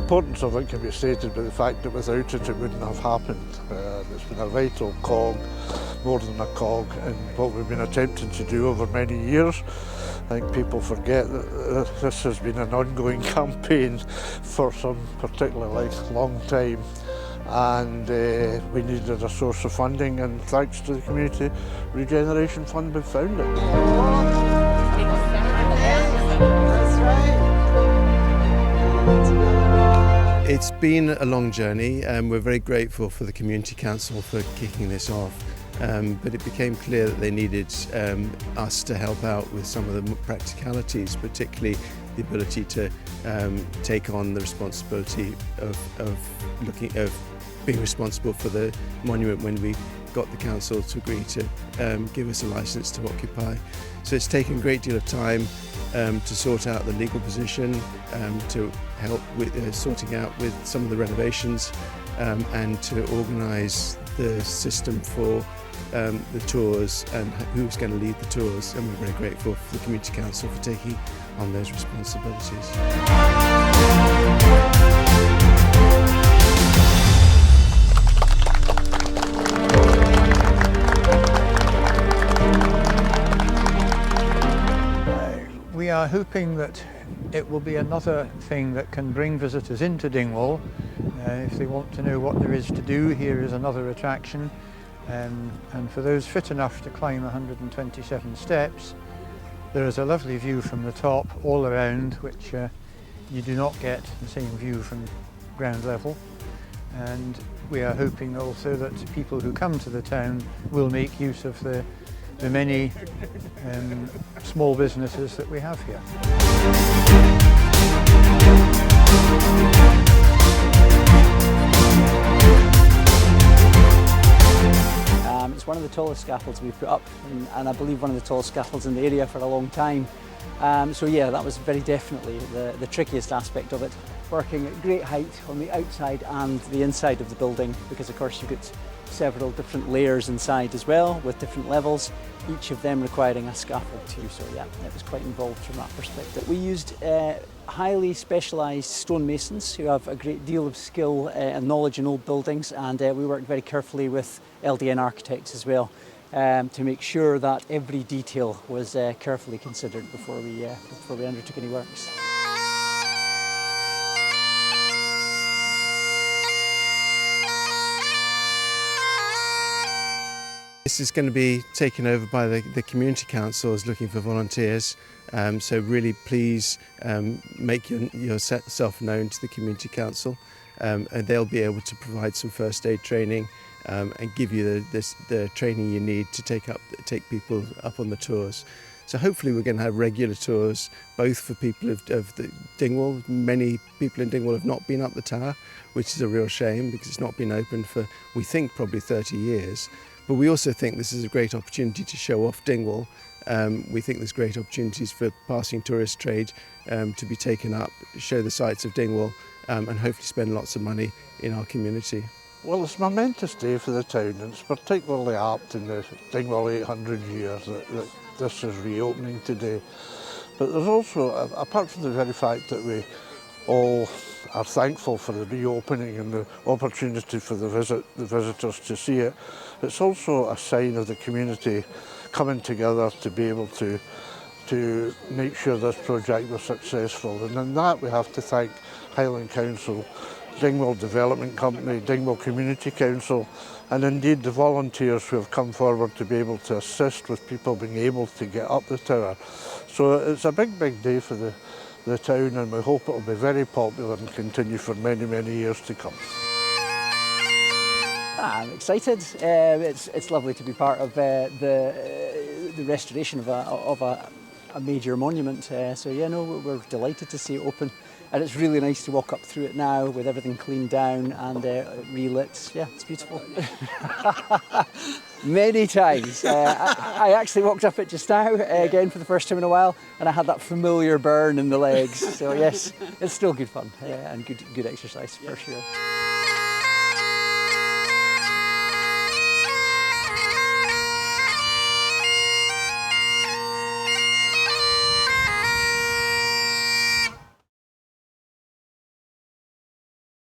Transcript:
importance of it can be stated by the fact that without it, it wouldn't have happened. It's been a vital cog, more than a cog, in what we've been attempting to do over many years. I think people forget that this has been an ongoing campaign for some particularly long time, and we needed a source of funding, and thanks to the Community Regeneration Fund, we found it. It's been a long journey, and we're very grateful for the Community Council for kicking this off. But it became clear that they needed us to help out with some of the practicalities, particularly the ability to take on the responsibility of being responsible for the monument when we got the council to agree to give us a licence to occupy. So it's taken a great deal of time to sort out the legal position, to help with sorting out with some of the renovations, and to organise the system for the tours and who's going to lead the tours, and we're very grateful for the Community Council for taking on those responsibilities. We are hoping that it will be another thing that can bring visitors into Dingwall. If they want to know what there is to do, here is another attraction. And for those fit enough to climb 127 steps, there is a lovely view from the top all around, which you do not get the same view from ground level. And we are hoping also that people who come to the town will make use of the many small businesses that we have here. It's one of the tallest scaffolds we've put up, and I believe one of the tallest scaffolds in the area for a long time. So yeah, that was very definitely the trickiest aspect of it. Working at great height on the outside and the inside of the building, because of course you've got several different layers inside as well, with different levels, each of them requiring a scaffold too. So yeah, it was quite involved from that perspective. We used highly specialised stonemasons who have a great deal of skill and knowledge in old buildings, and we worked very carefully with LDN architects as well to make sure that every detail was carefully considered before we undertook any works. This is going to be taken over by the Community Council is looking for volunteers, so really please make yourself known to the Community Council, and they'll be able to provide some first aid training and give you the training you need to take people up on the tours. So hopefully we're going to have regular tours, both for people of the Dingwall. Many people in Dingwall have not been up the tower, which is a real shame because it's not been open for, we think, probably 30 years. But we also think this is a great opportunity to show off Dingwall. We think there's great opportunities for passing tourist trade to be taken up, show the sights of Dingwall, and hopefully spend lots of money in our community. Well, it's a momentous day for the town, and it's particularly apt in the Dingwall 800 years that this is reopening today. But there's also, apart from the very fact that we all are thankful for the reopening and the opportunity for the visitors to see it, it's also a sign of the community coming together to be able to make sure this project was successful. And in that we have to thank Highland Council, Dingwall Development Company, Dingwall Community Council, and indeed the volunteers who have come forward to be able to assist with people being able to get up the tower. So it's a big day for the town, and we hope it will be very popular and continue for many years to come. I'm excited. It's lovely to be part of the restoration of a major monument. So yeah, no, we're delighted to see it open, and it's really nice to walk up through it now with everything cleaned down and relit. Yeah, it's beautiful. Many times. I actually walked up it just now, again for the first time in a while, and I had that familiar burn in the legs. So yes, it's still good fun and good exercise for sure.